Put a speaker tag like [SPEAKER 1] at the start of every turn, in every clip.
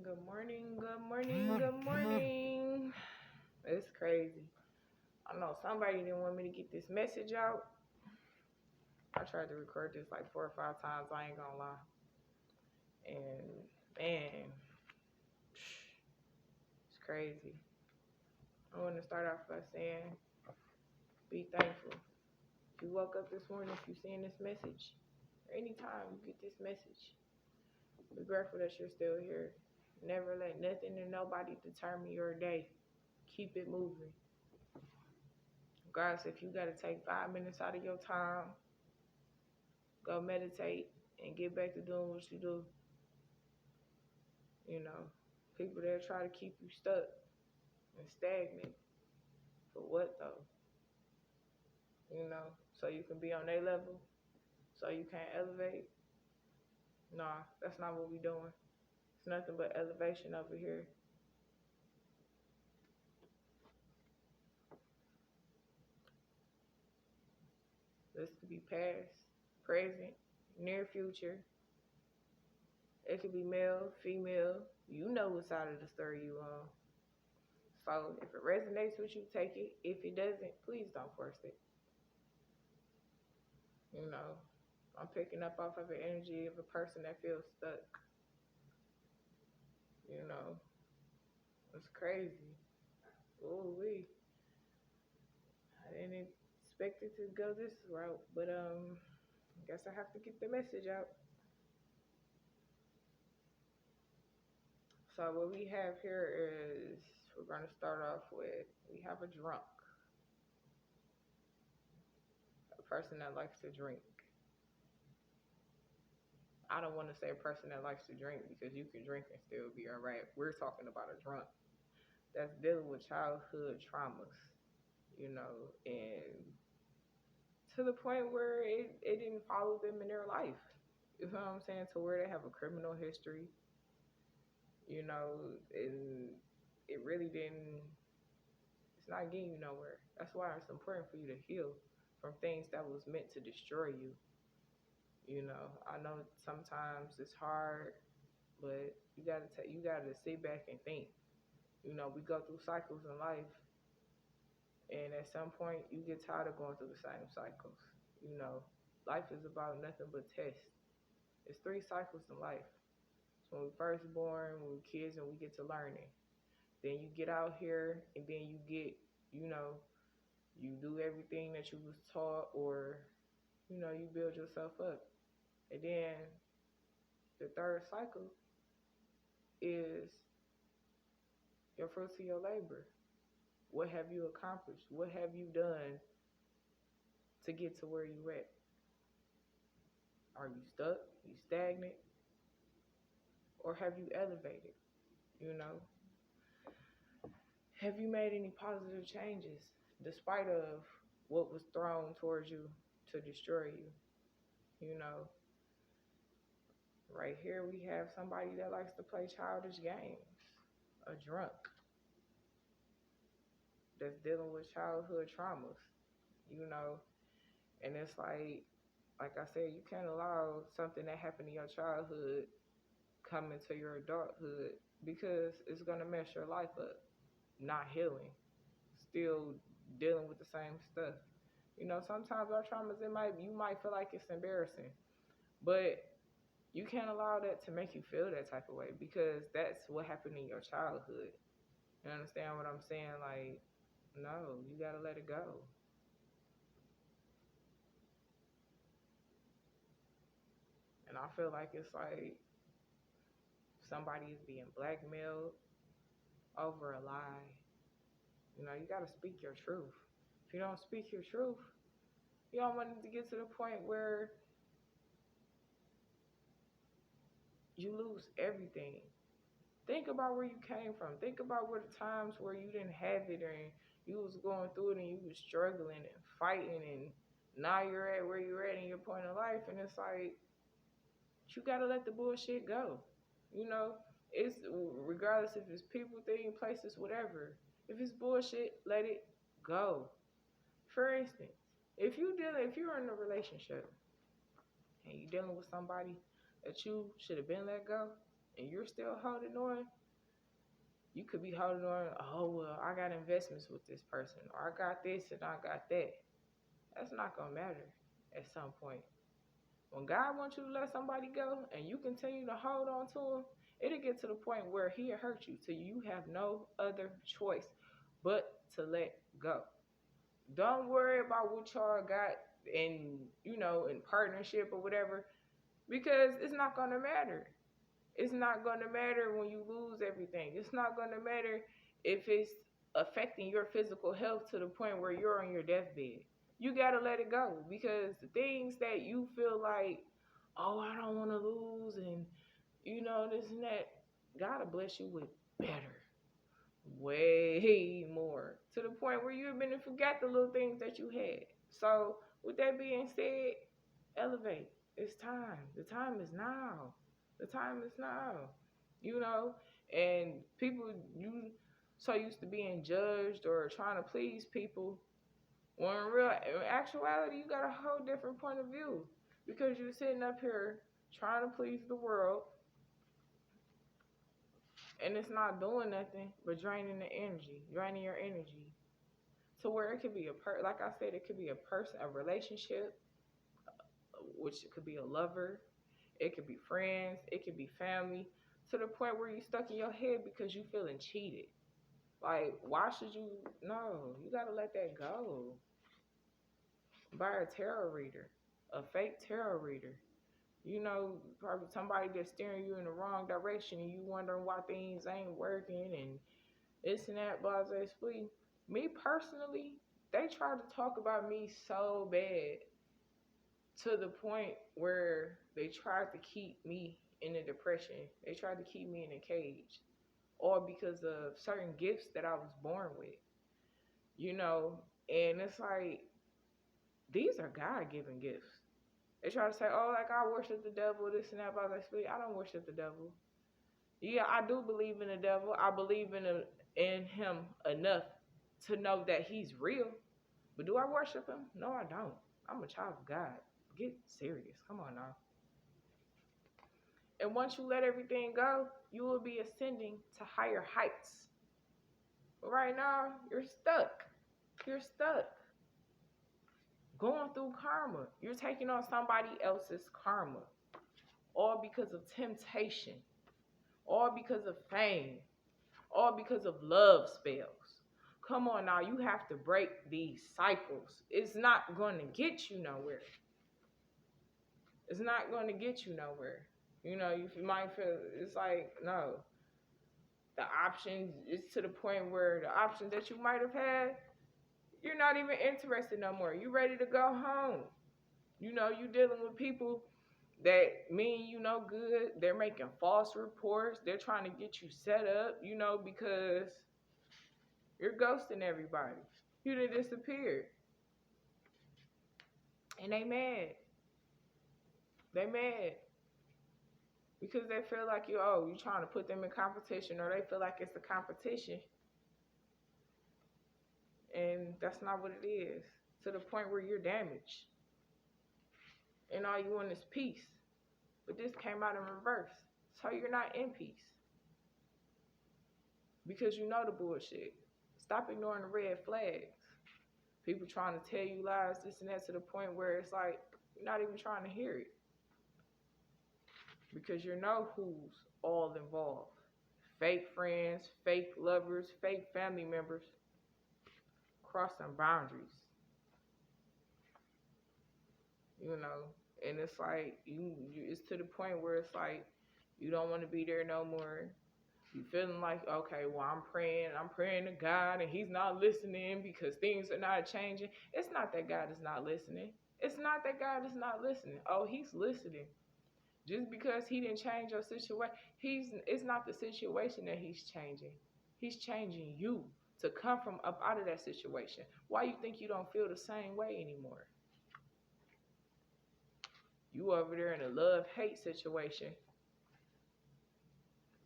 [SPEAKER 1] Good morning, good morning, good morning. It's crazy. I know somebody didn't want me to get this message out. I tried to record this like 4 or 5 times, I ain't gonna lie. And man, it's crazy. I want to start off by saying, be thankful. If you woke up this morning, if you seeing this message, or anytime you get this message, be grateful that you're still here. Never let nothing or nobody determine your day. Keep it moving. Guys, if you got to take 5 minutes out of your time, go meditate and get back to doing what you do. You know, people that try to keep you stuck and stagnant. For what though? You know, so you can be on their level, so you can't elevate. Nah, that's not what we doing. It's nothing but elevation over here. This could be past, present, near future. It could be male, female. You know what side of the story you on. So if it resonates with you, take it. If it doesn't, please don't force it. You know, I'm picking up off of the energy of a person that feels stuck. You know, it's crazy. Ooh wee. I didn't expect it to go this route, but I guess I have to get the message out. So what we have here is we're gonna start off with we have a drunk, a person that likes to drink. I don't want to say a person that likes to drink because you can drink and still be all right. We're talking about a drunk that's dealing with childhood traumas, you know, and to the point where it didn't follow them in their life. You know what I'm saying? To where they have a criminal history, you know, and it really didn't, it's not getting you nowhere. That's why it's important for you to heal from things that was meant to destroy you. You know, I know sometimes it's hard, but you gotta sit back and think. You know, we go through cycles in life, and at some point you get tired of going through the same cycles. You know, life is about nothing but tests. It's 3 cycles in life. So when we first born, when we're kids, and we get to learning. Then you get out here, and then you get, you know, you do everything that you was taught, or you know, you build yourself up. And then the 3rd cycle is your fruits of your labor. What have you accomplished? What have you done to get to where you at? Are you stuck? You stagnant? Or have you elevated? You know? Have you made any positive changes despite of what was thrown towards you to destroy you? You know, right here we have somebody that likes to play childish games, a drunk that's dealing with childhood traumas, you know, and it's like I said, you can't allow something that happened in your childhood come into your adulthood because it's gonna mess your life up. Not healing, still dealing with the same stuff. You know, sometimes our traumas, you might feel like it's embarrassing, but you can't allow that to make you feel that type of way because that's what happened in your childhood. You understand what I'm saying? Like, no, you gotta let it go. And I feel like it's like somebody is being blackmailed over a lie. You know, you gotta speak your truth. If you don't speak your truth, you don't want it to get to the point where you lose everything. Think about where you came from. Think about where the times where you didn't have it and you was going through it and you was struggling and fighting, and now you're at where you're at in your point of life, and it's like you gotta let the bullshit go. You know, it's regardless if it's people, things, places, whatever. If it's bullshit, let it go. For instance, if you're in a relationship and you're dealing with somebody that you should have been let go, and you're still holding on, you could be holding on, oh, well, I got investments with this person, or I got this and I got that. That's not going to matter at some point. When God wants you to let somebody go and you continue to hold on to him, it'll get to the point where he'll hurt you till you have no other choice but to let go. Don't worry about what y'all got in partnership or whatever, because it's not gonna matter. It's not gonna matter when you lose everything. It's not gonna matter if it's affecting your physical health to the point where you're on your deathbed. You gotta let it go, because the things that you feel like, oh, I don't want to lose, and this and that, gotta bless you with better, way more, to the point where you've been to forget the little things that you had. So, with that being said, elevate. It's time. The time is now. The time is now. And people, you so used to being judged or trying to please people, when in actuality, you got a whole different point of view, because you're sitting up here trying to please the world, and it's not doing nothing but draining your energy, to where it could be like I said, it could be a person, a relationship, which could be a lover, it could be friends, it could be family, to the point where you stuck in your head because you feeling cheated. Like, why should you? No, you gotta let that go. By a tarot reader, a fake tarot reader. Probably somebody that's steering you in the wrong direction, and you wondering why things ain't working and this and that, blah, blah, blah. Me personally, they tried to talk about me so bad, to the point where they tried to keep me in a depression. They tried to keep me in a cage, all because of certain gifts that I was born with. And it's like, these are God-given gifts. They try to say, oh, like, I worship the devil, this and that, blah, blah, blah. I don't worship the devil. Yeah, I do believe in the devil. I believe in him enough to know that he's real. But do I worship him? No, I don't. I'm a child of God. Get serious. Come on now. And once you let everything go, you will be ascending to higher heights. But right now, you're stuck. You're stuck. Going through karma. You're taking on somebody else's karma. All because of temptation. All because of fame. All because of love spells. Come on now, you have to break these cycles. It's not going to get you nowhere. It's not going to get you nowhere. You might feel, it's like, no. The options, it's to the point where the options that you might have had, you're not even interested no more. You ready to go home. You dealing with people that mean good. They're making false reports. They're trying to get you set up, because you're ghosting everybody. You done disappeared. And they mad. They mad. Because they feel like you're trying to put them in competition, or they feel like it's a competition. And that's not what it is. To the point where you're damaged. And all you want is peace. But this came out in reverse. So you're not in peace. Because you know the bullshit. Stop ignoring the red flags. People trying to tell you lies, this and that, to the point where it's like, you're not even trying to hear it. Because you know who's all involved. Fake friends, fake lovers, fake family members. Crossing boundaries. And it's like, it's to the point where it's like, you don't want to be there no more. You feeling like, okay, well, I'm praying to God, and he's not listening because things are not changing. It's not that God is not listening. It's not that God is not listening. Oh, he's listening. Just because he didn't change your situation, it's not the situation that he's changing. He's changing you to come from up out of that situation. Why you think you don't feel the same way anymore? You over there in a love-hate situation.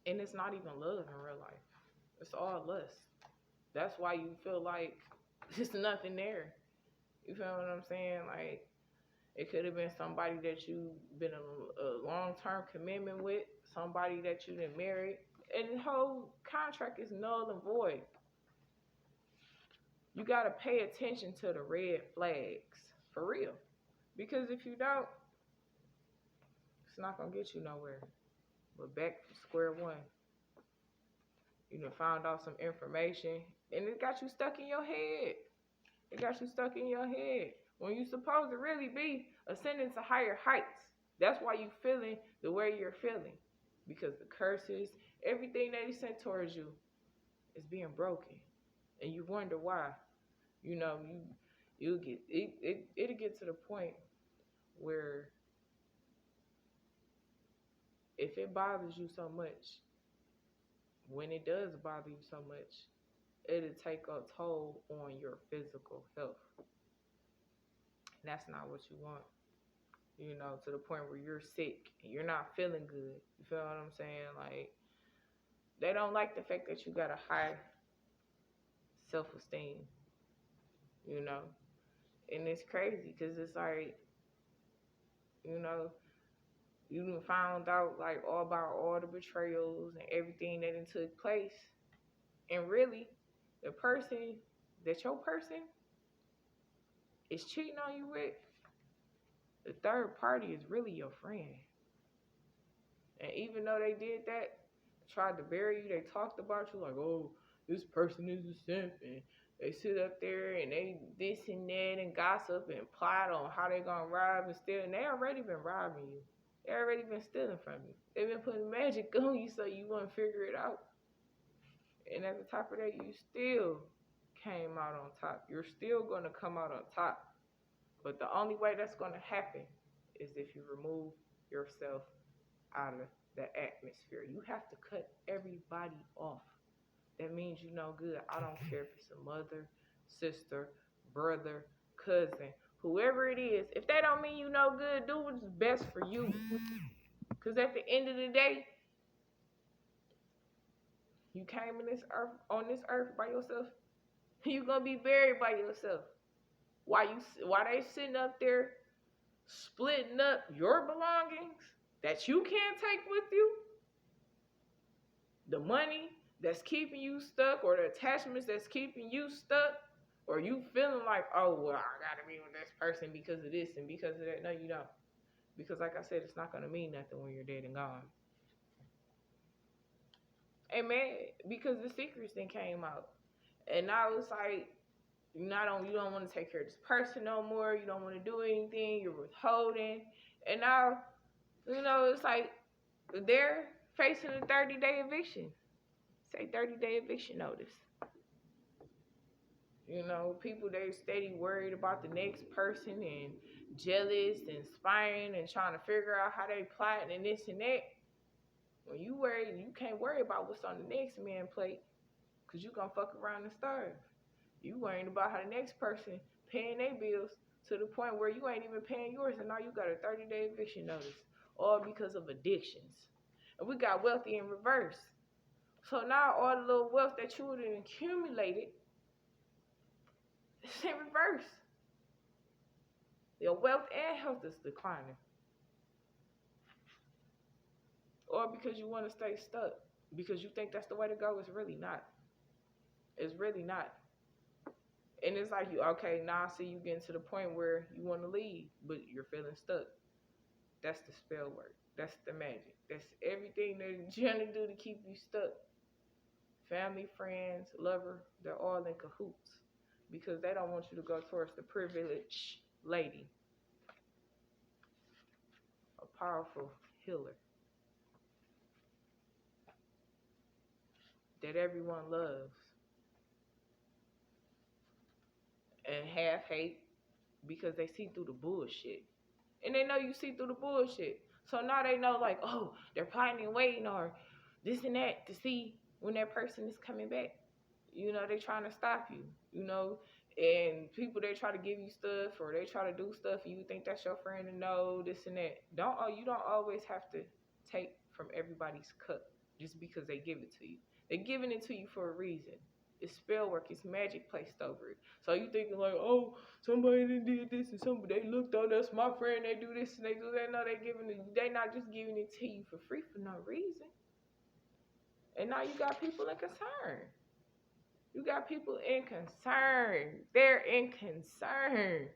[SPEAKER 1] And it's not even love in real life. It's all lust. That's why you feel like there's nothing there. You feel what I'm saying? Like, It could have been somebody that you've been in a long-term commitment with, somebody that you didn't marry, and the whole contract is null and void. You gotta pay attention to the red flags for real, because if you don't, it's not gonna get you nowhere. But back to square one, you know, found out some information, and it got you stuck in your head. It got you stuck in your head when you supposed to really be ascending to higher heights. That's why you feeling the way you're feeling, because the curses, everything that he sent towards you, is being broken, and you wonder why. You know, you get it'll get to the point where if it bothers you so much, when it does bother you so much, it'll take a toll on your physical health. And that's not what you want. You know, to the point where you're sick and you're not feeling good. You feel what I'm saying? Like, they don't like the fact that you got a high self-esteem, you know? And it's crazy because it's like, you know, you found out like all about all the betrayals and everything that it took place. And really, the person that your person is cheating on you with, the third party is really your friend. And even though they did that, tried to bury you, they talked about you like, oh, this person is a simp, and they sit up there and they this and that and gossip and plot on how they gonna rob and steal, and they already been robbing you. They already been stealing from you. They've been putting magic on you so you won't figure it out. And at the top of that, you still came out on top. You're still gonna come out on top. But the only way that's gonna happen is if you remove yourself out of the atmosphere. You have to cut everybody off. That means you no good. I don't care if it's a mother, sister, brother, cousin, whoever it is. If they don't mean you no good, do what's best for you. Because at the end of the day, you came in this earth, on this earth by yourself. You're gonna be buried by yourself. While they sitting up there splitting up your belongings that you can't take with you, the money that's keeping you stuck, or the attachments that's keeping you stuck, or you feeling like, oh, well, I gotta be with this person because of this and because of that. No, you don't. Because like I said, it's not gonna mean nothing when you're dead and gone. And man, because the secrets then came out. And now it's like, you don't want to take care of this person no more. You don't want to do anything. You're withholding. And now, you know, it's like they're facing a 30-day eviction. Say 30-day eviction notice. You know, people, they steady worried about the next person and jealous and spying and trying to figure out how they plotting and this and that. When you worry, you can't worry about what's on the next man's plate, because you going to fuck around and starve. You worrying about how the next person paying their bills to the point where you ain't even paying yours, and now you got a 30-day eviction notice, all because of addictions. And we got wealthy in reverse. So now all the little wealth that you would have accumulated is in reverse. Your wealth and health is declining. Or because you want to stay stuck, because you think that's the way to go. It's really not. It's really not. And it's like, okay, now I see you getting to the point where you want to leave, but you're feeling stuck. That's the spell work. That's the magic. That's everything that you're going to do to keep you stuck. Family, friends, lover, they're all in cahoots, because they don't want you to go towards the privileged lady. A powerful healer that everyone loves and half hate, because they see through the bullshit. And they know you see through the bullshit. So now they know, like, oh, they're plotting and waiting or this and that to see when that person is coming back. You know, they trying to stop you, you know. And people, they try to give you stuff or they try to do stuff and you think that's your friend and no, this and that. You don't always have to take from everybody's cup just because they give it to you. They're giving it to you for a reason. It's spell work. It's magic placed over it. So you thinking like, oh, somebody done did this and somebody they looked on us, my friend, they do this and they do that. No, they not just giving it to you for free for no reason. And now you got people in concern. You got people in concern. They're in concern.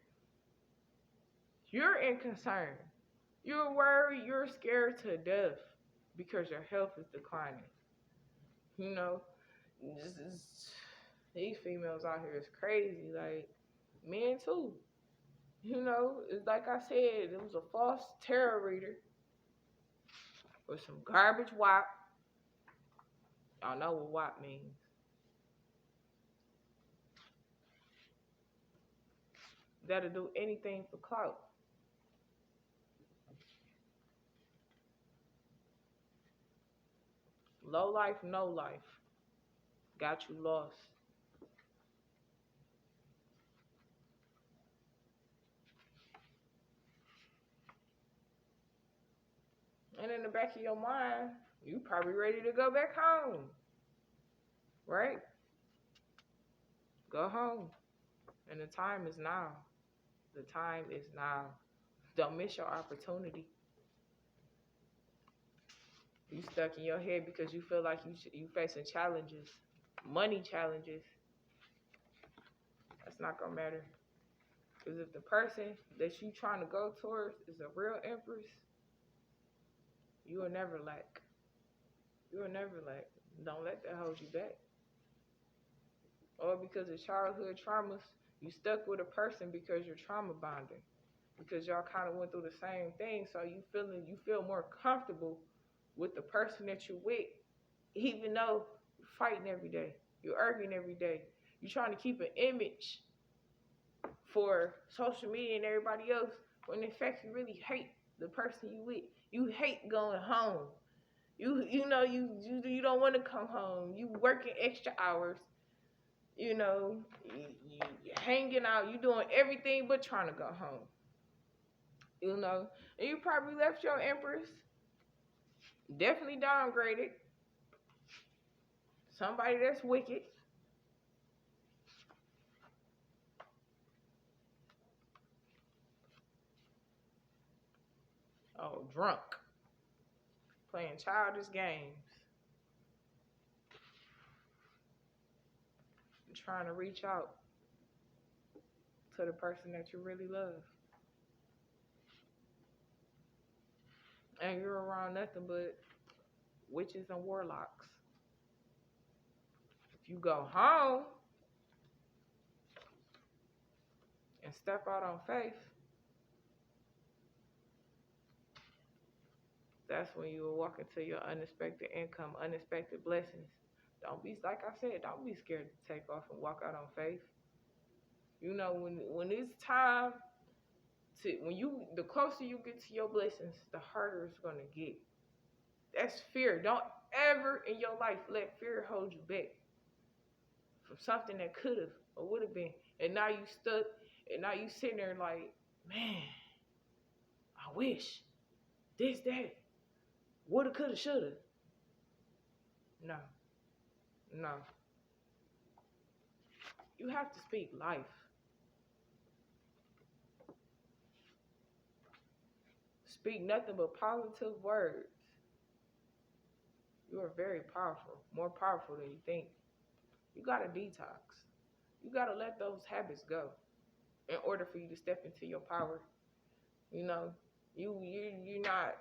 [SPEAKER 1] You're in concern. You're worried. You're scared to death because your health is declining. You know, these females out here is crazy. Like, men too. You know, it's like I said, it was a false tarot reader with some garbage WAP. Y'all know what WAP means. That'll do anything for clout. Low life, no life. Got you lost. And in the back of your mind, you probably ready to go back home. Right? Go home. And the time is now. The time is now. Don't miss your opportunity. You stuck in your head because you feel like you facing challenges, money challenges. That's not gonna matter. Because if the person that you trying to go towards is a real empress, you will never lack. You will never lack. Don't let that hold you back. Or because of childhood traumas, you stuck with a person because you're trauma bonding. Because y'all kind of went through the same thing, so you feel more comfortable with the person that you're with, even though you're fighting every day, you're arguing every day, you're trying to keep an image for social media and everybody else, when in fact you really hate the person you with. You hate going home. You don't want to come home. You working extra hours. You know, you hanging out. You doing everything but trying to go home. You know, and you probably left your empress. Definitely downgraded. Somebody that's wicked. Oh, drunk. Playing childish games. Trying to reach out to the person that you really love. And you're around nothing but witches and warlocks. If you go home and step out on faith, that's when you will walk into your unexpected income, unexpected blessings. Don't be, like I said, don't be scared to take off and walk out on faith. You know, when it's time to, the closer you get to your blessings, the harder it's going to get. That's fear. Don't ever in your life let fear hold you back from something that could have or would have been. And now you stuck, and now you sitting there like, man, I wish this, that, woulda, coulda, shoulda. No. You have to speak life. Speak nothing but positive words. You are very powerful, more powerful than you think. You gotta detox. You gotta let those habits go in order for you to step into your power. You know, you're not.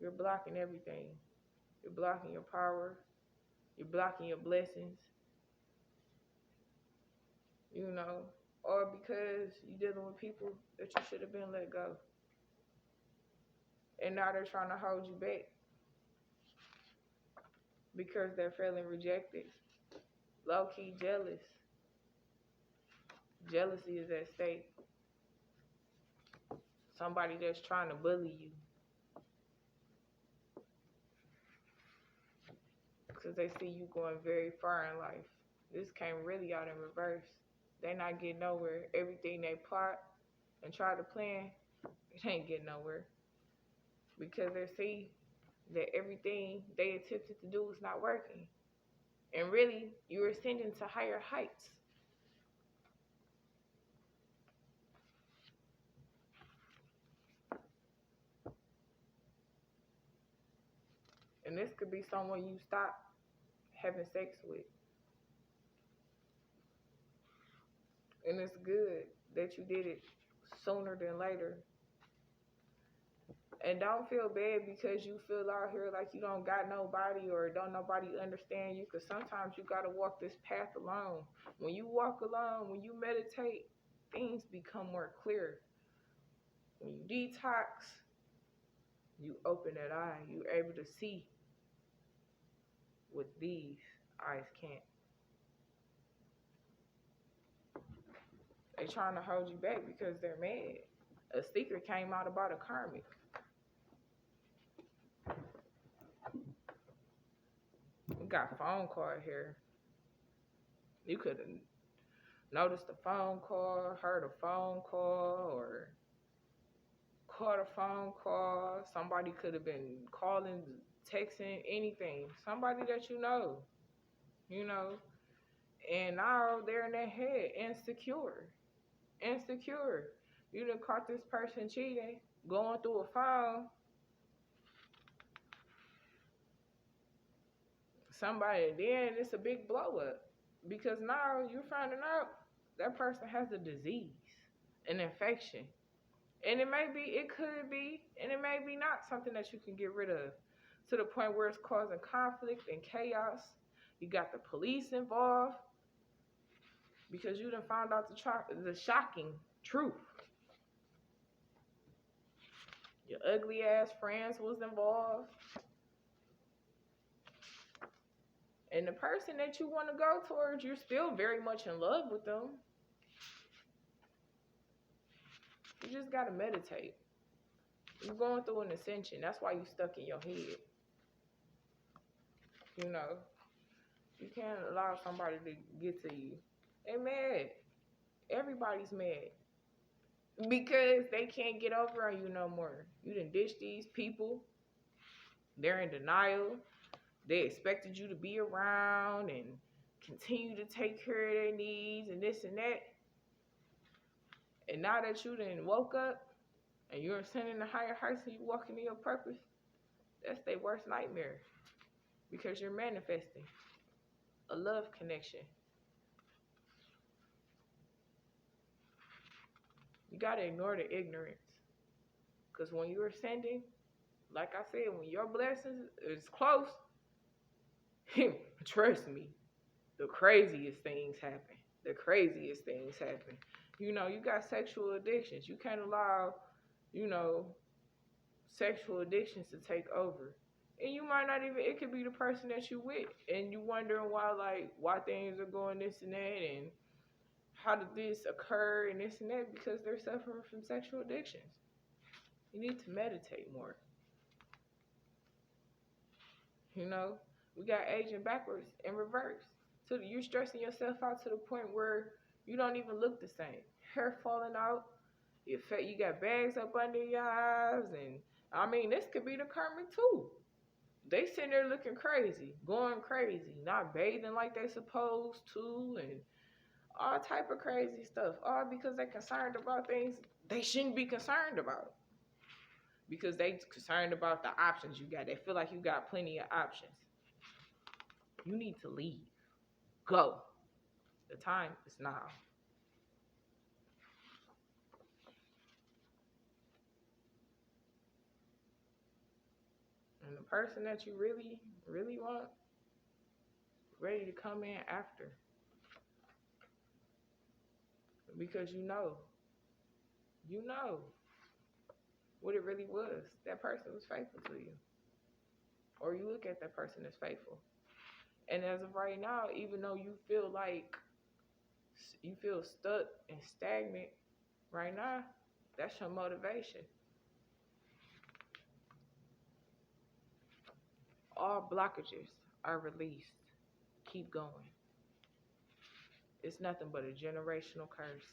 [SPEAKER 1] You're blocking everything. You're blocking your power. You're blocking your blessings. You know, or because you're dealing with people that you should have been let go. And now they're trying to hold you back because they're feeling rejected. Low-key jealous. Jealousy is at stake. Somebody that's trying to bully you. Because they see you going very far in life. This came really out in reverse. They not getting nowhere. Everything they plot and try to plan, it ain't getting nowhere. Because they see that everything they attempted to do is not working. And really, you're ascending to higher heights. And this could be someone you stop having sex with. And it's good that you did it sooner than later. And don't feel bad because you feel out here like you don't got nobody or don't nobody understand you. Because sometimes you got to walk this path alone. When you walk alone, when you meditate, things become more clear. When you detox, you open that eye. You're able to see what these eyes can't. They trying to hold you back because they're mad. A secret came out about a karmic. We got phone call here. You could have noticed a phone call, heard a phone call, or caught a phone call. Somebody could have been calling, texting, anything. Somebody that you know. And now they're in their head, insecure. You done caught this person cheating, going through a phone. Somebody, then it's a big blow up because now you're finding out that person has a disease, an infection. And it could be, and it may be not something that you can get rid of to the point where it's causing conflict and chaos. You got the police involved because you done found out the shocking truth. Your ugly ass friends was involved. And the person that you want to go towards, you're still very much in love with them. You just got to meditate. You're going through an ascension. That's why you're stuck in your head. You can't allow somebody to get to you. They're mad. Everybody's mad. Because they can't get over on you no more. You done ditched these people. They're in denial. They expected you to be around and continue to take care of their needs and this and that. And now that you done woke up and you're ascending to higher heights and you walking in your purpose, that's their worst nightmare. Because you're manifesting a love connection. You got to ignore the ignorance. Because when you're ascending, like I said, when your blessings is close, trust me, the craziest things happen. You got sexual addictions. You can't allow, sexual addictions to take over. And you might not even, it could be the person that you with. And you wondering why things are going this and that and how did this occur and this and that, because they're suffering from sexual addictions. You need to meditate more. We got aging backwards and reverse. So you're stressing yourself out to the point where you don't even look the same. Hair falling out. You got bags up under your eyes. And this could be the karmic too. They sitting there looking crazy, going crazy, not bathing like they supposed to, and all type of crazy stuff. All because they're concerned about things they shouldn't be concerned about. Because they concerned about the options you got. They feel like you got plenty of options. You need to leave. Go. The time is now. And the person that you really, really want, ready to come in after. Because you know what it really was. That person was faithful to you. Or you look at that person as faithful. And as of right now, even though you feel stuck and stagnant right now, that's your motivation. All blockages are released. Keep going. It's nothing but a generational curse.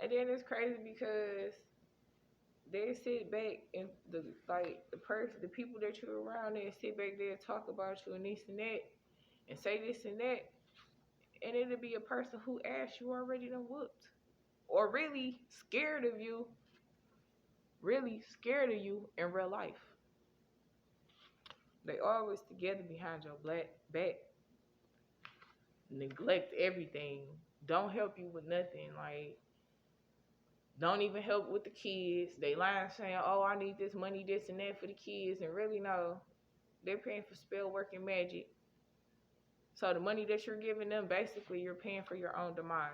[SPEAKER 1] And then it's crazy because they sit back and the people that you're around, they sit back there and talk about you and this and that and say this and that, and it'll be a person who ass you already done whooped or really scared of you in real life. They always together behind your black back, neglect everything, don't help you with nothing, like don't even help with the kids. They lying saying, oh, I need this money, this and that for the kids, and really no, they're paying for spell work and magic. So the money that you're giving them, basically you're paying for your own demise.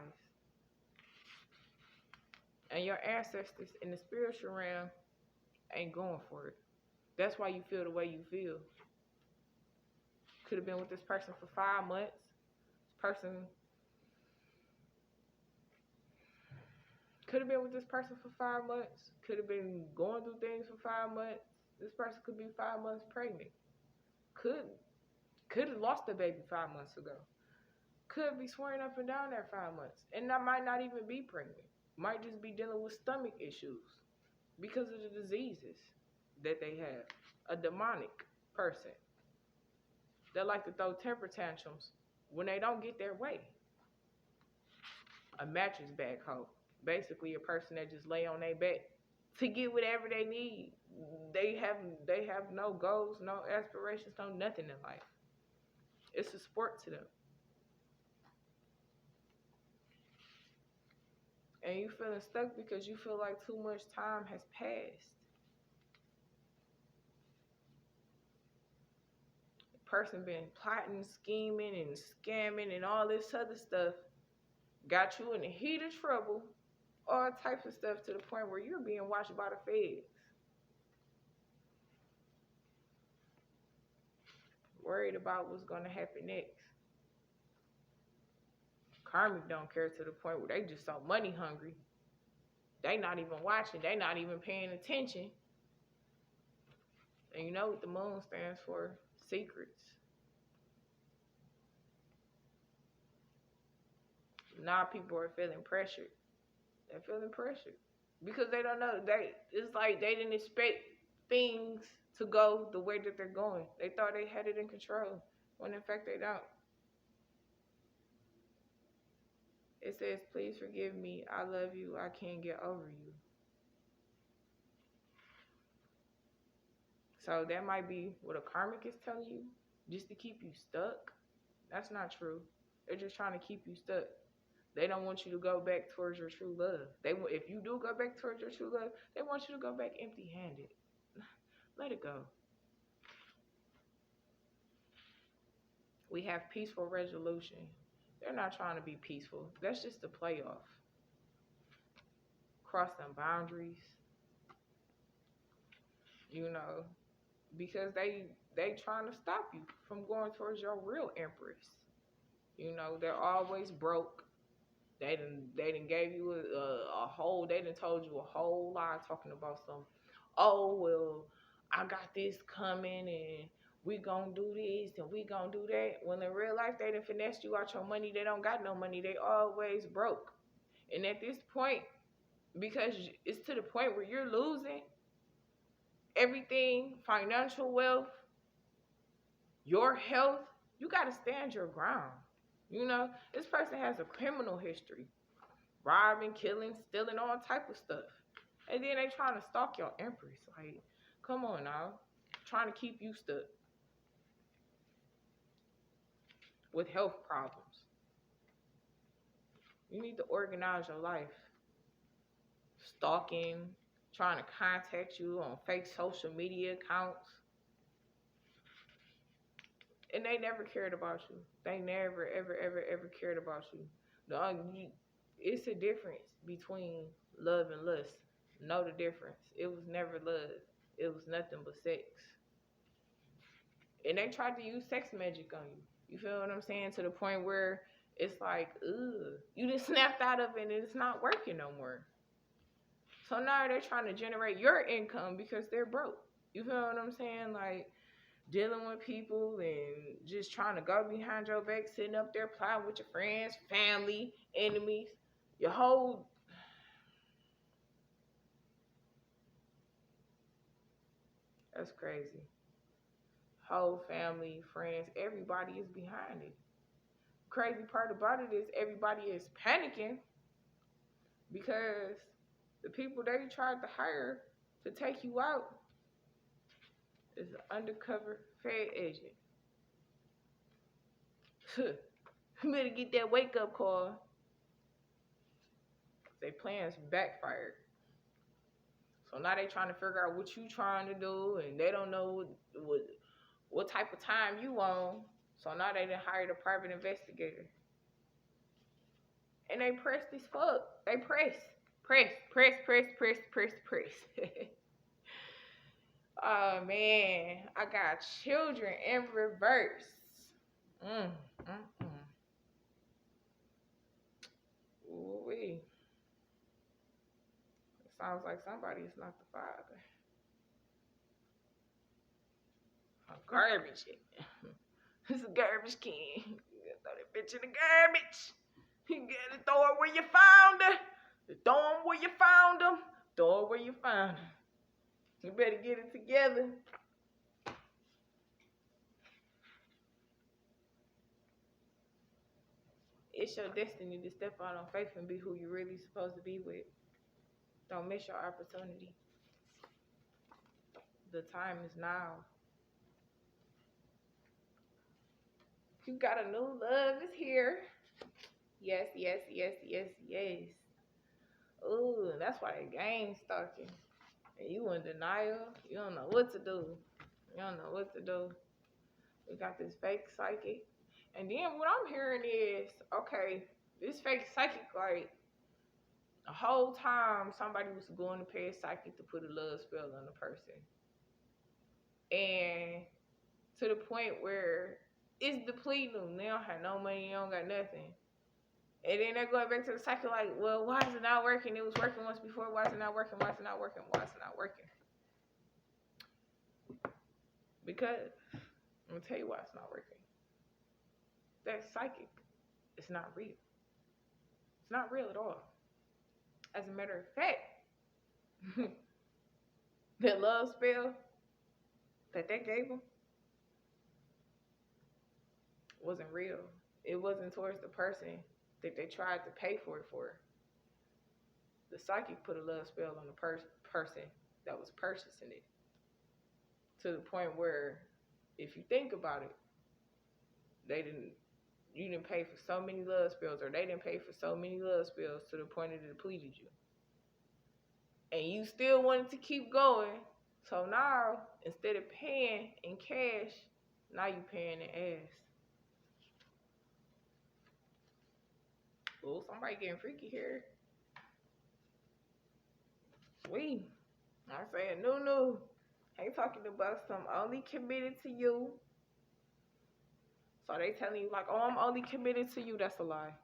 [SPEAKER 1] And your ancestors in the spiritual realm ain't going for it. That's why you feel the way you feel. Could have been with this person for 5 months. This person could have been with this person for 5 months. Could have been going through things for 5 months. This person could be 5 months pregnant. Could have lost a baby 5 months ago. Could be swearing up and down there 5 months. And that might not even be pregnant. Might just be dealing with stomach issues because of the diseases that they have. A demonic person that like to throw temper tantrums when they don't get their way. A mattress bag hoe. Basically a person that just lay on their back to get whatever they need. They have no goals, no aspirations, no nothing in life. It's a sport to them. And you feeling stuck because you feel like too much time has passed. The person been plotting, scheming, and scamming and all this other stuff. Got you in the heat of trouble. All types of stuff to the point where you're being watched by the feds. Worried about what's going to happen next. Karmic don't care to the point where they just so money hungry. They not even watching. They not even paying attention. And you know what the moon stands for? Secrets. Now people are feeling pressured. They're feeling pressured because they don't know. It's like they didn't expect things to go the way that they're going. They thought they had it in control when in fact they don't. It says, please forgive me. I love you. I can't get over you. So that might be what a karmic is telling you, just to keep you stuck. That's not true. They're just trying to keep you stuck. They don't want you to go back towards your true love. If you do go back towards your true love, they want you to go back empty-handed. Let it go. We have peaceful resolution. They're not trying to be peaceful. That's just a playoff. Cross them boundaries. You know, because they trying to stop you from going towards your real empress. You know, they're always broke. They done gave you they done told you a whole lot talking about oh, well, I got this coming and we gonna do this and we gonna do that. When in real life, they done finessed you out your money. They don't got no money. They always broke. And at this point, because it's to the point where you're losing everything, financial wealth, your health, you got to stand your ground. You know, this person has a criminal history. Robbing, killing, stealing, all type of stuff. And then they trying to stalk your empress. Like, come on now. Trying to keep you stuck with health problems. You need to organize your life. Stalking, trying to contact you on fake social media accounts. And they never cared about you. They never, ever, ever, ever cared about you. It's a difference between love and lust. Know the difference. It was never love. It was nothing but sex. And they tried to use sex magic on you. You feel what I'm saying? To the point where it's like, ugh. You just snapped out of it and it's not working no more. So now they're trying to generate your income because they're broke. You feel what I'm saying? Like, dealing with people and just trying to go behind your back, sitting up there plotting with your friends, family, enemies. Your whole... That's crazy. Whole family, friends, everybody is behind it. Crazy part about it is everybody is panicking because the people they tried to hire to take you out is an undercover Fed agent. You better get that wake up call. They plans backfired. So now they trying to figure out what you trying to do, and they don't know what type of time you on. So now they done hired a private investigator, and they pressed as fuck. They press. Oh man, I got children in reverse. Mm, mm, mm. Ooh wee. It sounds like somebody is not the father. A garbage. It's a garbage can. You gotta throw that bitch in the garbage. You gotta throw it where you found her. Throw them where you found them. Throw it where you found her. You better get it together. It's your destiny to step out on faith and be who you're really supposed to be with. Don't miss your opportunity. The time is now. You got a new love is here. Yes. Ooh, that's why the game's starting. And you in denial. You don't know what to do. We got this fake psychic. And then what I'm hearing is, okay, this fake psychic, like, the whole time somebody was going to pay a psychic to put a love spell on a person. And to the point where it's depleting them. They don't have no money, they don't got nothing. And then they're going back to the psychic like, well, why is it not working? It was working once before. Why is it not working? Because, I'm going to tell you why it's not working. That psychic is not real. It's not real at all. As a matter of fact, that love spell that they gave them wasn't real. It wasn't towards the person that they tried to pay for it for. The psychic put a love spell on the person that was purchasing it. To the point where, if you think about it, you didn't pay for so many love spells, or they didn't pay for so many love spells to the point it depleted you. And you still wanted to keep going. So now, instead of paying in cash, now you paying in ass. Oh, somebody getting freaky here. I'm saying no. Ain't talking about some only committed to you. So they telling you like, oh, I'm only committed to you. That's a lie.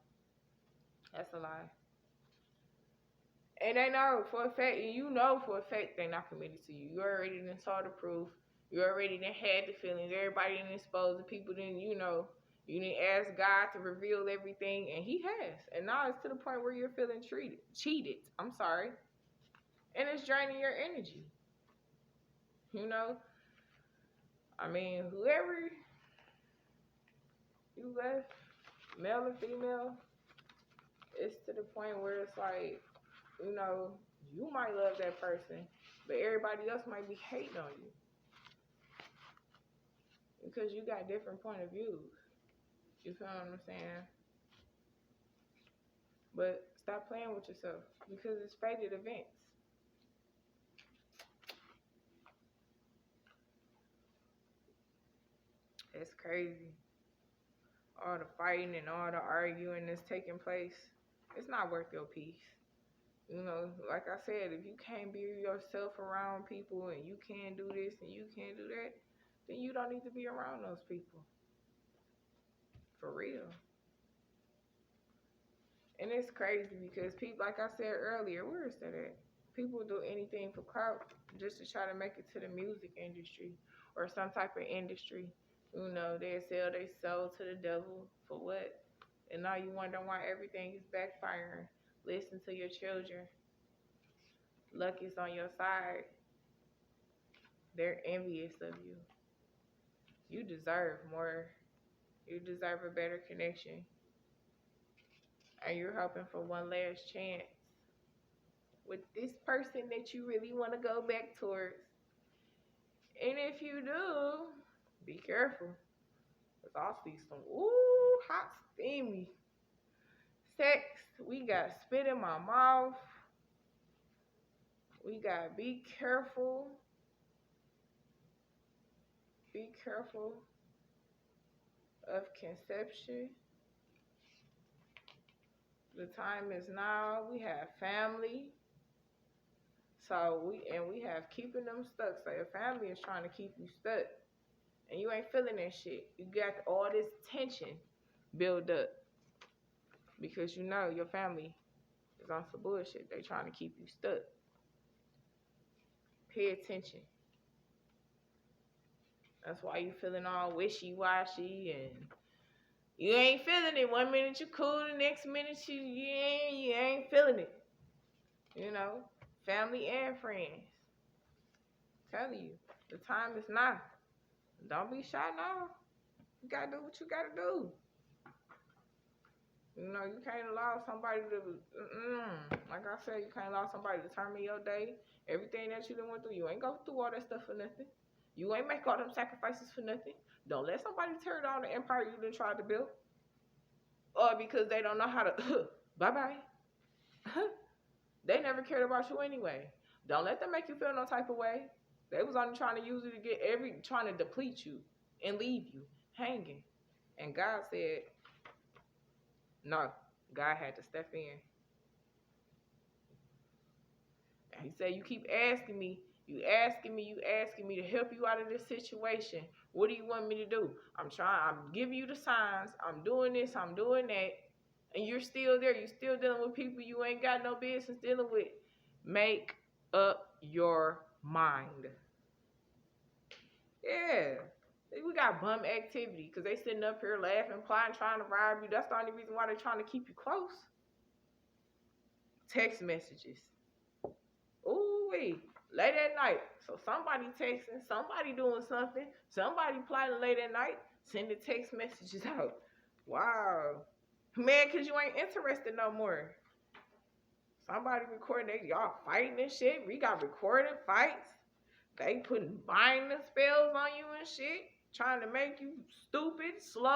[SPEAKER 1] And they know for a fact, and you know for a fact they're not committed to you. You already done saw the proof. You already done had the feelings. Everybody done exposed the people. You didn't ask God to reveal everything, and He has. And now it's to the point where you're feeling cheated. I'm sorry. And it's draining your energy. I mean, whoever you left, male or female, it's to the point where it's like, you might love that person, but everybody else might be hating on you. Because you got different point of views. You feel what I'm saying? But stop playing with yourself because it's fated events. It's crazy. All the fighting and all the arguing that's taking place, it's not worth your peace. Like I said, if you can't be yourself around people and you can't do this and you can't do that, then you don't need to be around those people. For real. And it's crazy because people, like I said earlier, where is that at? People do anything for clout just to try to make it to the music industry or some type of industry. They sell their soul to the devil for what? And now you wonder why everything is backfiring. Listen to your children. Luck is on your side. They're envious of you. You deserve more. You deserve a better connection. And you're hoping for one last chance with this person that you really want to go back towards. And if you do, be careful. Because I'll see some, hot, steamy sex. We got spit in my mouth. We got to be careful. Be careful of conception. The time is now. We have family. So we have keeping them stuck. So your family is trying to keep you stuck. And you ain't feeling that shit. You got all this tension build up. Because you know your family is on some bullshit. They trying to keep you stuck. Pay attention. That's why you feeling all wishy-washy and you ain't feeling it. 1 minute you cool, the next minute you ain't feeling it. You know, family and friends. I'm telling you, the time is now. Don't be shy now. You gotta do what you gotta do. You know, you can't allow somebody to, like I said, you can't allow somebody to determine your day. Everything that you done went through, you ain't go through all that stuff for nothing. You ain't make all them sacrifices for nothing. Don't let somebody tear down the empire you done tried to build. Or because they don't know how to, bye-bye. They never cared about you anyway. Don't let them make you feel no type of way. They was only trying to use you to get trying to deplete you and leave you hanging. And God said, no, God had to step in. And he said, you keep asking me, you asking me to help you out of this situation. What do you want me to do? I'm giving you the signs. I'm doing this, I'm doing that. And you're still there. You're still dealing with people you ain't got no business dealing with. Make up your mind. Yeah. We got bum activity because they sitting up here laughing, plotting, trying to rob you. That's the only reason why they're trying to keep you close. Text messages. Ooh-wee. Late at night. So somebody texting, somebody doing something, somebody plotting late at night, sending text messages out. Wow. Man, because you ain't interested no more. Somebody recording, y'all fighting and shit. We got recording fights. They putting binding spells on you and shit. Trying to make you stupid, slow.